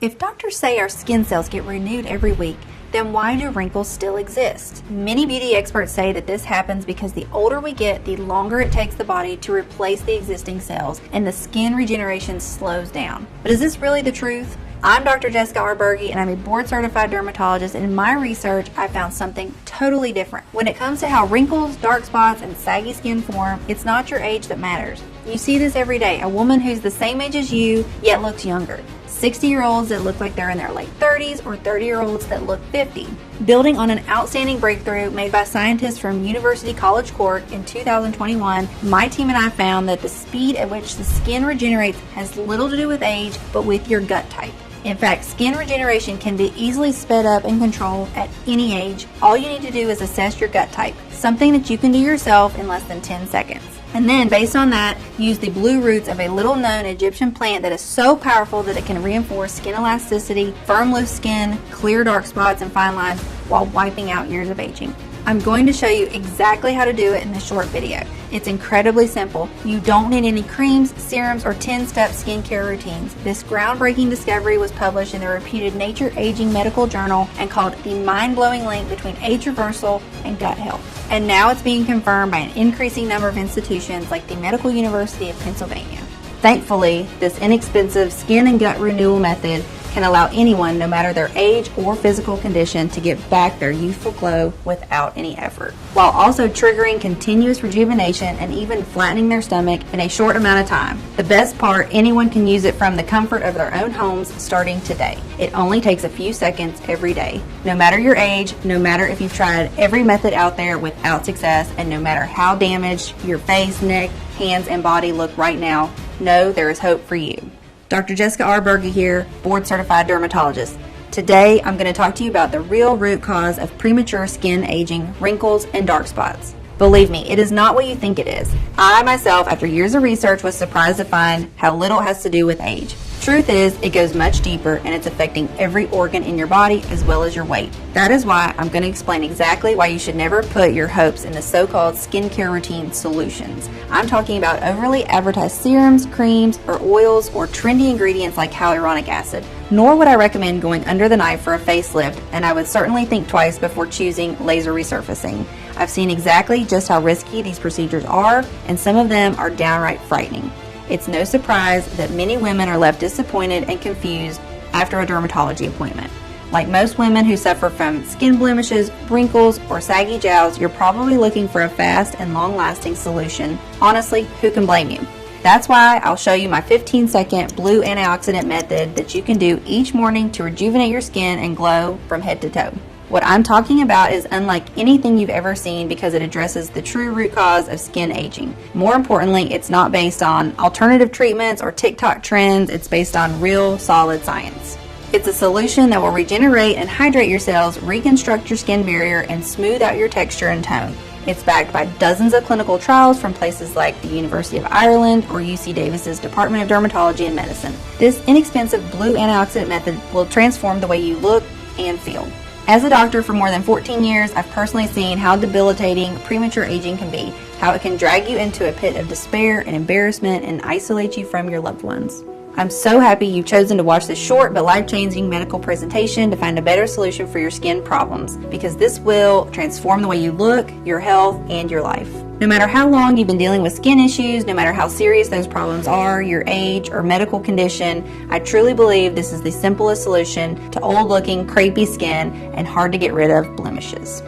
If doctors say our skin cells get renewed every week, then why do wrinkles still exist? Many beauty experts say that this happens because the older we get, the longer it takes the body to replace the existing cells, and the skin regeneration slows down. But is this really the truth? I'm Dr. Jessica Arberge, and I'm a board-certified dermatologist, and in my research, I found something totally different. When it comes to how wrinkles, dark spots, and saggy skin form, it's not your age that matters. You see this every day, a woman who's the same age as you, yet looks younger. 60-year-olds that look like they're in their late 30s, or 30-year-olds that look 50. Building on an outstanding breakthrough made by scientists from University College Cork in 2021, my team and I found that the speed at which the skin regenerates has little to do with age, but with your gut type. In fact, skin regeneration can be easily sped up and controlled at any age. All you need to do is assess your gut type, something that you can do yourself in less than 10 seconds. And then, based on that, use the blue roots of a little-known Egyptian plant that is so powerful that it can reinforce skin elasticity, firm loose skin, clear dark spots and fine lines while wiping out years of aging. I'm going to show you exactly how to do it in this short video. It's incredibly simple. You don't need any creams, serums, or 10-step skincare routines. This groundbreaking discovery was published in the reputed Nature Aging Medical Journal and called the mind-blowing link between age reversal and gut health. And now it's being confirmed by an increasing number of institutions like the Medical University of Pennsylvania. Thankfully, this inexpensive skin and gut renewal method can allow anyone, no matter their age or physical condition, to get back their youthful glow without any effort, while also triggering continuous rejuvenation and even flattening their stomach in a short amount of time. The best part, anyone can use it from the comfort of their own homes starting today. It only takes a few seconds every day. No matter your age, no matter if you've tried every method out there without success, and no matter how damaged your face, neck, hands, and body look right now, know there is hope for you. Dr. Jessica Arberge here, board-certified dermatologist. Today, I'm going to talk to you about the real root cause of premature skin aging, wrinkles, and dark spots. Believe me, it is not what you think it is. I, myself, after years of research, was surprised to find how little it has to do with age. Truth is, it goes much deeper, and it's affecting every organ in your body as well as your weight. That is why I'm going to explain exactly why you should never put your hopes in the so-called skincare routine solutions. I'm talking about overly advertised serums, creams, or oils, or trendy ingredients like hyaluronic acid. Nor would I recommend going under the knife for a facelift, and I would certainly think twice before choosing laser resurfacing. I've seen exactly just how risky these procedures are, and some of them are downright frightening. It's no surprise that many women are left disappointed and confused after a dermatology appointment. Like most women who suffer from skin blemishes, wrinkles, or saggy jowls, you're probably looking for a fast and long-lasting solution. Honestly, who can blame you? That's why I'll show you my 15-second blue antioxidant method that you can do each morning to rejuvenate your skin and glow from head to toe. What I'm talking about is unlike anything you've ever seen because it addresses the true root cause of skin aging. More importantly, it's not based on alternative treatments or TikTok trends. It's based on real, solid science. It's a solution that will regenerate and hydrate your cells, reconstruct your skin barrier, and smooth out your texture and tone. It's backed by dozens of clinical trials from places like the University of Ireland or UC Davis's Department of Dermatology and Medicine. This inexpensive blue antioxidant method will transform the way you look and feel. As a doctor for more than 14 years, I've personally seen how debilitating premature aging can be, how it can drag you into a pit of despair and embarrassment and isolate you from your loved ones. I'm so happy you've chosen to watch this short but life-changing medical presentation to find a better solution for your skin problems, because this will transform the way you look, your health, and your life. No matter how long you've been dealing with skin issues, no matter how serious those problems are, your age, or medical condition, I truly believe this is the simplest solution to old-looking, crepey skin and hard-to-get-rid-of blemishes.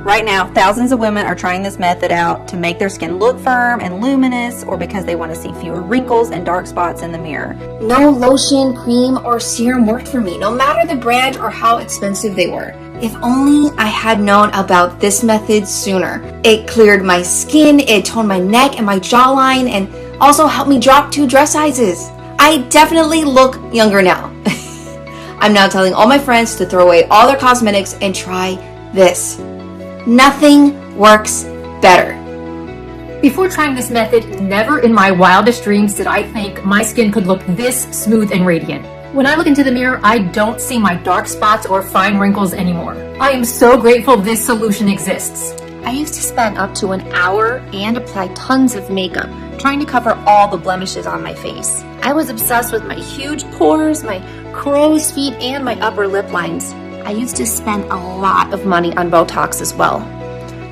Right now, thousands of women are trying this method out to make their skin look firm and luminous, or because they want to see fewer wrinkles and dark spots in the mirror. No lotion, cream, or serum worked for me, no matter the brand or how expensive they were. If only I had known about this method sooner. It cleared my skin, it toned my neck and my jawline, and also helped me drop 2 dress sizes. I definitely look younger now. I'm now telling all my friends to throw away all their cosmetics and try this. Nothing works better. Before trying this method, never in my wildest dreams did I think my skin could look this smooth and radiant. When I look into the mirror, I don't see my dark spots or fine wrinkles anymore. I am so grateful this solution exists. I used to spend up to an hour and apply tons of makeup trying to cover all the blemishes on my face. I was obsessed with my huge pores, my crow's feet, and my upper lip lines. I used to spend a lot of money on Botox as well.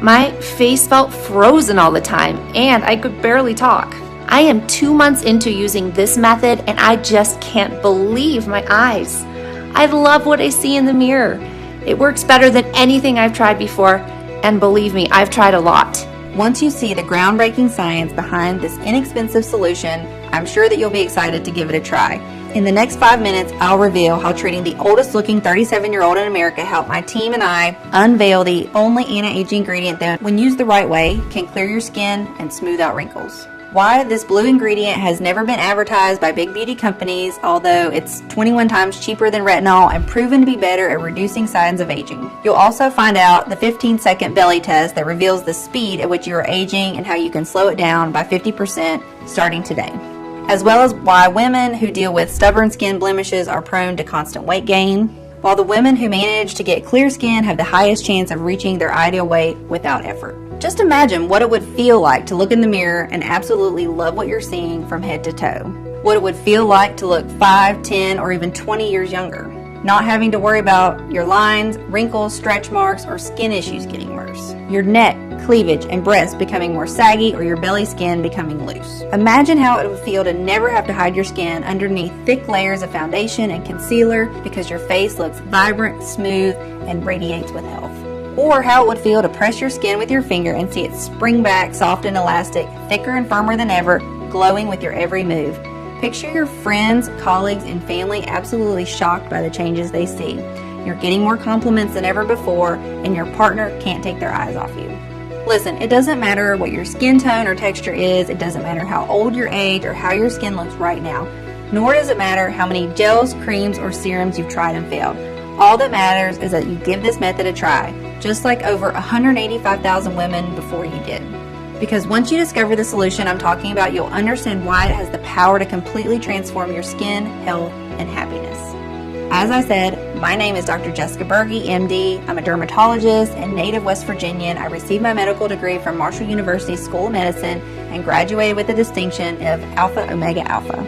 My face felt frozen all the time, and I could barely talk. I am 2 months into using this method, and I just can't believe my eyes. I love what I see in the mirror. It works better than anything I've tried before, and believe me, I've tried a lot. Once you see the groundbreaking science behind this inexpensive solution, I'm sure that you'll be excited to give it a try. In the next 5 minutes, I'll reveal how treating the oldest looking 37-year-old in America helped my team and I unveil the only anti-aging ingredient that, when used the right way, can clear your skin and smooth out wrinkles. Why this blue ingredient has never been advertised by big beauty companies, although it's 21 times cheaper than retinol and proven to be better at reducing signs of aging. You'll also find out the 15-second belly test that reveals the speed at which you are aging and how you can slow it down by 50% starting today, as well as why women who deal with stubborn skin blemishes are prone to constant weight gain, while the women who manage to get clear skin have the highest chance of reaching their ideal weight without effort. Just imagine what it would feel like to look in the mirror and absolutely love what you're seeing from head to toe. What it would feel like to look 5, 10, or even 20 years younger. Not having to worry about your lines, wrinkles, stretch marks, or skin issues getting worse. Your neck, cleavage, and breasts becoming more saggy, or your belly skin becoming loose. Imagine how it would feel to never have to hide your skin underneath thick layers of foundation and concealer because your face looks vibrant, smooth, and radiates with health. Or how it would feel to press your skin with your finger and see it spring back soft and elastic, thicker and firmer than ever, glowing with your every move. Picture your friends, colleagues, and family absolutely shocked by the changes they see. You're getting more compliments than ever before, and your partner can't take their eyes off you. Listen, it doesn't matter what your skin tone or texture is, it doesn't matter how old your age or how your skin looks right now, nor does it matter how many gels, creams, or serums you've tried and failed. All that matters is that you give this method a try, just like over 185,000 women before you did. Because once you discover the solution I'm talking about, you'll understand why it has the power to completely transform your skin, health, and happiness. As I said, my name is Dr. Jessica Berge, MD. I'm a dermatologist and native West Virginian. I received my medical degree from Marshall University School of Medicine and graduated with the distinction of Alpha Omega Alpha.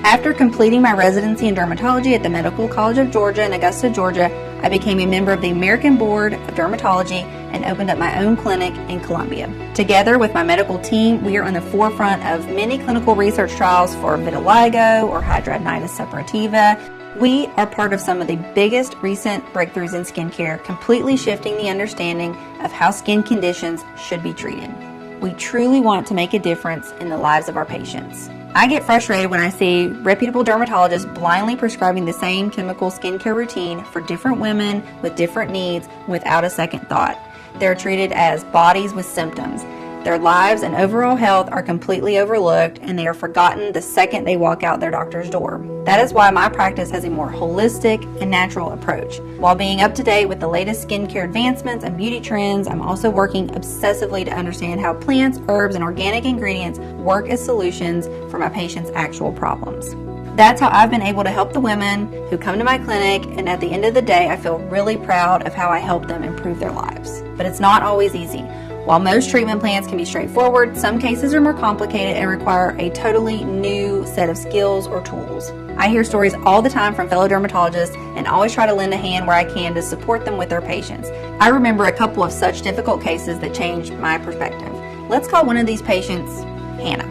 After completing my residency in dermatology at the Medical College of Georgia in Augusta, Georgia, I became a member of the American Board of Dermatology and opened up my own clinic in Columbia. Together with my medical team, we are on the forefront of many clinical research trials for vitiligo or hidradenitis suppurativa. We are part of some of the biggest recent breakthroughs in skincare, completely shifting the understanding of how skin conditions should be treated. We truly want to make a difference in the lives of our patients. I get frustrated when I see reputable dermatologists blindly prescribing the same chemical skincare routine for different women with different needs without a second thought. They're treated as bodies with symptoms. Their lives and overall health are completely overlooked, and they are forgotten the second they walk out their doctor's door. That is why my practice has a more holistic and natural approach. While being up to date with the latest skincare advancements and beauty trends, I'm also working obsessively to understand how plants, herbs, and organic ingredients work as solutions for my patients' actual problems. That's how I've been able to help the women who come to my clinic, and at the end of the day, I feel really proud of how I help them improve their lives. But it's not always easy. While most treatment plans can be straightforward, some cases are more complicated and require a totally new set of skills or tools. I hear stories all the time from fellow dermatologists and always try to lend a hand where I can to support them with their patients. I remember a couple of such difficult cases that changed my perspective. Let's call one of these patients Hannah.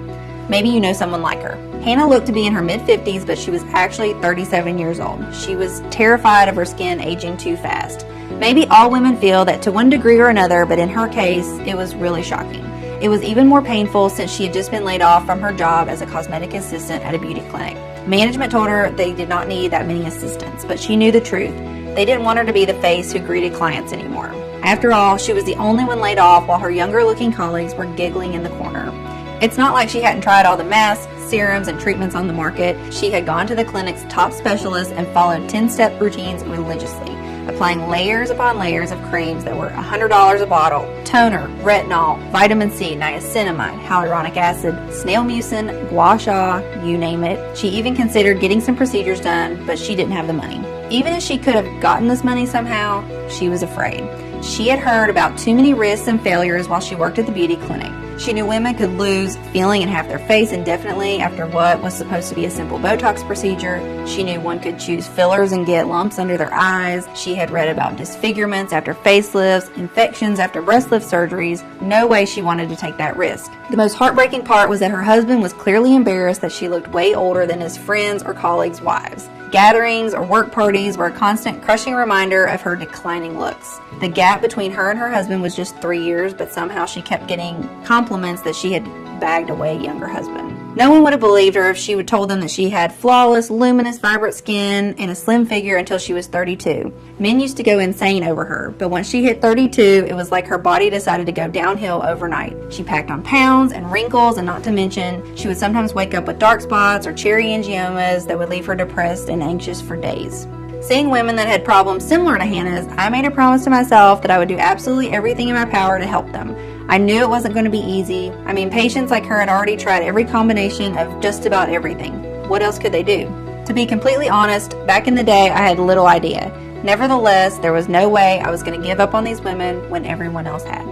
Maybe you know someone like her. Hannah looked to be in her mid-50s, but she was actually 37 years old. She was terrified of her skin aging too fast. Maybe all women feel that to one degree or another, but in her case, it was really shocking. It was even more painful since she had just been laid off from her job as a cosmetic assistant at a beauty clinic. Management told her they did not need that many assistants, but she knew the truth. They didn't want her to be the face who greeted clients anymore. After all, she was the only one laid off while her younger-looking colleagues were giggling in the corner. It's not like she hadn't tried all the masks, serums, and treatments on the market. She had gone to the clinic's top specialists and followed 10-step routines religiously, applying layers upon layers of creams that were $100 a bottle: toner, retinol, vitamin C, niacinamide, hyaluronic acid, snail mucin, gua sha, you name it. She even considered getting some procedures done, but she didn't have the money. Even if she could have gotten this money somehow, she was afraid. She had heard about too many risks and failures while she worked at the beauty clinic. She knew women could lose feeling in half their face indefinitely after what was supposed to be a simple Botox procedure. She knew one could choose fillers and get lumps under their eyes. She had read about disfigurements after facelifts, infections after breast lift surgeries. No way she wanted to take that risk. The most heartbreaking part was that her husband was clearly embarrassed that she looked way older than his friends' or colleagues' wives. Gatherings or work parties were a constant crushing reminder of her declining looks. The gap between her and her husband was just 3 years, but somehow she kept getting compliments that she had bagged away a younger husband. No one would have believed her if she would told them that she had flawless, luminous, vibrant skin and a slim figure until she was 32. Men used to go insane over her, but once she hit 32, it was like her body decided to go downhill overnight. She packed on pounds and wrinkles, and not to mention, she would sometimes wake up with dark spots or cherry angiomas that would leave her depressed and anxious for days. Seeing women that had problems similar to Hannah's, I made a promise to myself that I would do absolutely everything in my power to help them. I knew it wasn't going to be easy. I mean, patients like her had already tried every combination of just about everything. What else could they do? To be completely honest, back in the day, I had little idea. Nevertheless, there was no way I was going to give up on these women when everyone else had.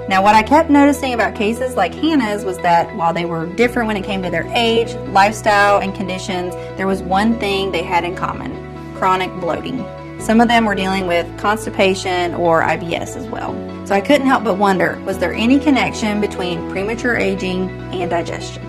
Now, what I kept noticing about cases like Hannah's was that while they were different when it came to their age, lifestyle, and conditions, there was one thing they had in common: chronic bloating. Some of them were dealing with constipation or IBS as well. So I couldn't help but wonder, was there any connection between premature aging and digestion?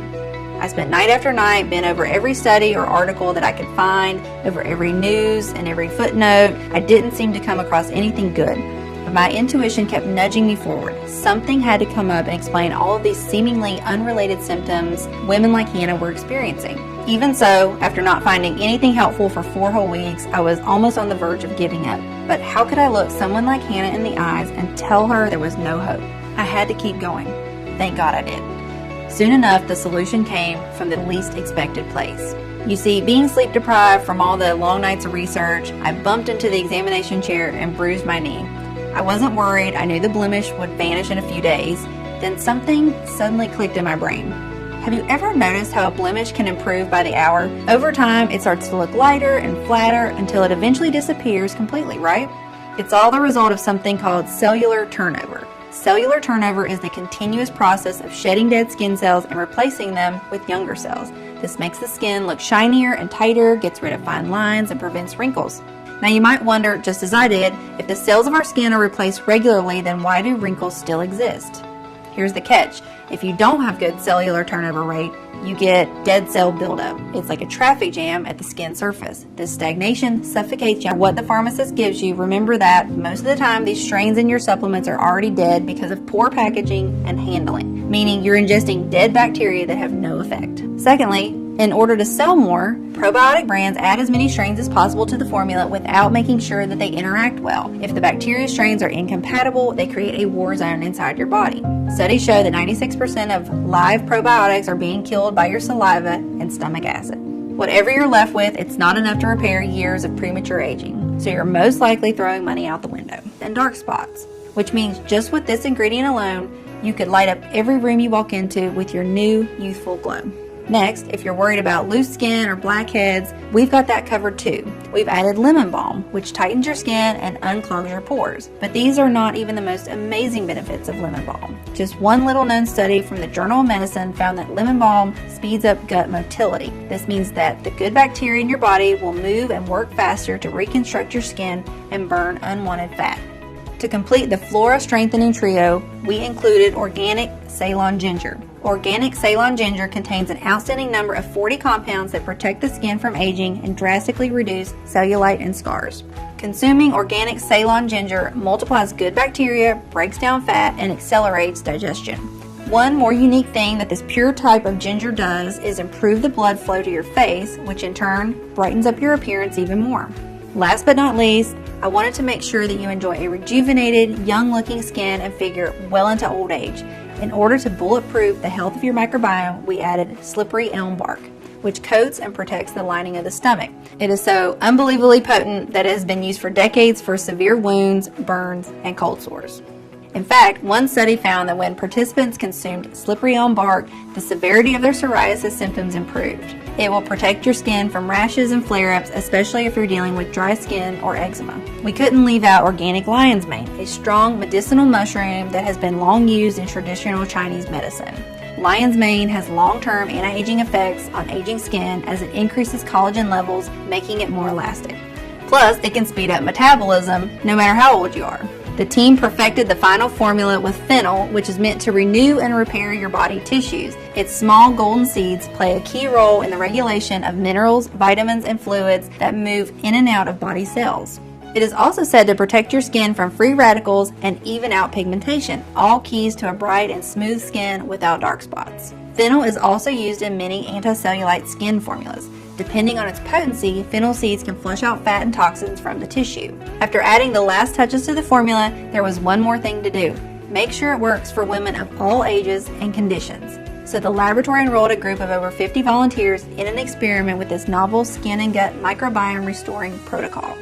I spent night after night, bent over every study or article that I could find, over every news and every footnote. I didn't seem to come across anything good. But my intuition kept nudging me forward. Something had to come up and explain all of these seemingly unrelated symptoms women like Hannah were experiencing. Even so, after not finding anything helpful for 4 whole weeks, I was almost on the verge of giving up. But how could I look someone like Hannah in the eyes and tell her there was no hope? I had to keep going. Thank God I did. Soon enough, the solution came from the least expected place. You see, being sleep deprived from all the long nights of research, I bumped into the examination chair and bruised my knee. I wasn't worried. I knew the blemish would vanish in a few days. Then something suddenly clicked in my brain. Have you ever noticed how a blemish can improve by the hour? Over time, it starts to look lighter and flatter until it eventually disappears completely, right? It's all the result of something called cellular turnover. Cellular turnover is the continuous process of shedding dead skin cells and replacing them with younger cells. This makes the skin look shinier and tighter, gets rid of fine lines, and prevents wrinkles. Now you might wonder, just as I did, if the cells of our skin are replaced regularly, then why do wrinkles still exist? Here's the catch. If you don't have good cellular turnover rate, you get dead cell buildup. It's like a traffic jam at the skin surface. This stagnation suffocates you. What the pharmacist gives you, remember that most of the time these strains in your supplements are already dead because of poor packaging and handling, meaning you're ingesting dead bacteria that have no effect. Secondly, in order to sell more, probiotic brands add as many strains as possible to the formula without making sure that they interact well. If the bacteria strains are incompatible, they create a war zone inside your body. Studies show that 96% of live probiotics are being killed by your saliva and stomach acid. Whatever you're left with, it's not enough to repair years of premature aging, so you're most likely throwing money out the window. And dark spots, which means just with this ingredient alone, you could light up every room you walk into with your new youthful glow. Next, if you're worried about loose skin or blackheads, we've got that covered too. We've added lemon balm, which tightens your skin and unclogs your pores. But these are not even the most amazing benefits of lemon balm. Just one little known study from the Journal of Medicine found that lemon balm speeds up gut motility. This means that the good bacteria in your body will move and work faster to reconstruct your skin and burn unwanted fat. To complete the flora strengthening trio, we included organic Ceylon ginger. Organic Ceylon ginger contains an outstanding number of 40 compounds that protect the skin from aging and drastically reduce cellulite and scars. Consuming organic Ceylon ginger multiplies good bacteria, breaks down fat, and accelerates digestion. One more unique thing that this pure type of ginger does is improve the blood flow to your face, which in turn brightens up your appearance even more. Last but not least, I wanted to make sure that you enjoy a rejuvenated, young-looking skin and figure well into old age. In order to bulletproof the health of your microbiome, we added slippery elm bark, which coats and protects the lining of the stomach. It is so unbelievably potent that it has been used for decades for severe wounds, burns, and cold sores. In fact, one study found that when participants consumed slippery elm bark, the severity of their psoriasis symptoms improved. It will protect your skin from rashes and flare-ups, especially if you're dealing with dry skin or eczema. We couldn't leave out organic lion's mane, a strong medicinal mushroom that has been long used in traditional Chinese medicine. Lion's mane has long-term anti-aging effects on aging skin as it increases collagen levels, making it more elastic. Plus, it can speed up metabolism no matter how old you are. The team perfected the final formula with fennel, which is meant to renew and repair your body tissues. Its small golden seeds play a key role in the regulation of minerals, vitamins, and fluids that move in and out of body cells. It is also said to protect your skin from free radicals and even out pigmentation, all keys to a bright and smooth skin without dark spots. Fennel is also used in many anti-cellulite skin formulas. Depending on its potency, fennel seeds can flush out fat and toxins from the tissue. After adding the last touches to the formula, there was one more thing to do. Make sure it works for women of all ages and conditions. So the laboratory enrolled a group of over 50 volunteers in an experiment with this novel skin and gut microbiome restoring protocol.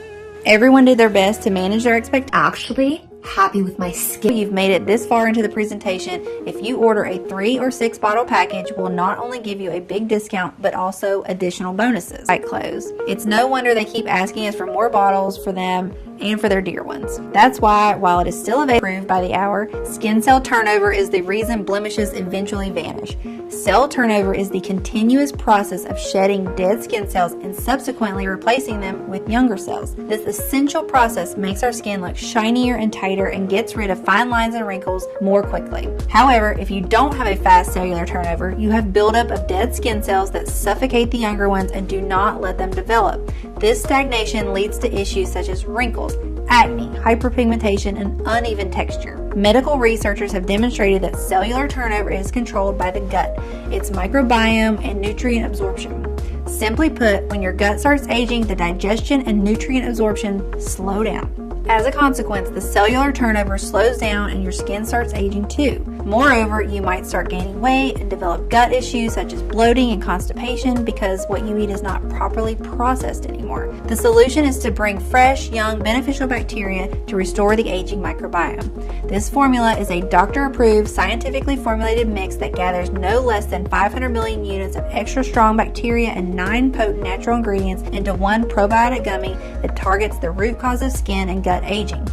Everyone did their best to manage their expectations. Actually, happy with my skin. You've made it this far into the presentation. If you order a 3 or 6 bottle package, we'll not only give you a big discount, but also additional bonuses like clothes. It's no wonder they keep asking us for more bottles for them and for their dear ones. That's why, while it is still approved by the hour, skin cell turnover is the reason blemishes eventually vanish. Cell turnover is the continuous process of shedding dead skin cells and subsequently replacing them with younger cells. This essential process makes our skin look shinier and tighter and gets rid of fine lines and wrinkles more quickly. However, if you don't have a fast cellular turnover, you have buildup of dead skin cells that suffocate the younger ones and do not let them develop. This stagnation leads to issues such as wrinkles, acne, hyperpigmentation, and uneven texture. Medical researchers have demonstrated that cellular turnover is controlled by the gut, its microbiome, and nutrient absorption. Simply put, when your gut starts aging, the digestion and nutrient absorption slow down. As a consequence, the cellular turnover slows down and your skin starts aging too. Moreover, you might start gaining weight and develop gut issues such as bloating and constipation because what you eat is not properly processed anymore. The solution is to bring fresh, young, beneficial bacteria to restore the aging microbiome. This formula is a doctor-approved, scientifically formulated mix that gathers no less than 500 million units of extra strong bacteria and 9 potent natural ingredients into one probiotic gummy that targets the root cause of skin and gut aging.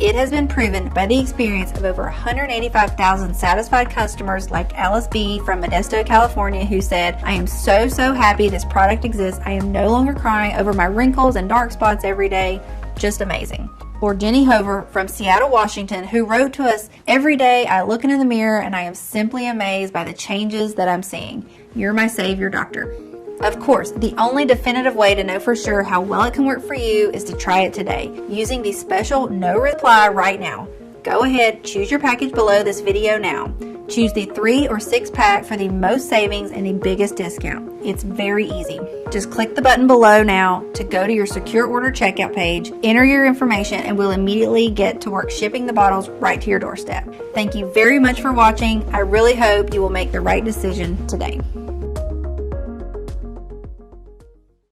It has been proven by the experience of over 185,000 satisfied customers like Alice B. from Modesto, California, who said, "I am so happy this product exists. I am no longer crying over my wrinkles and dark spots every day. Just amazing." Or Jenny Hover from Seattle, Washington, who wrote to us, "Every day I look into the mirror and I am simply amazed by the changes that I'm seeing. You're my savior, doctor." Of course, the only definitive way to know for sure how well it can work for you is to try it today, using the special no reply right now. Go ahead, choose your package below this video now. Choose the 3 or 6 pack for the most savings and the biggest discount. It's very easy. Just click the button below now to go to your secure order checkout page, enter your information, and we'll immediately get to work shipping the bottles right to your doorstep. Thank you very much for watching. I really hope you will make the right decision today.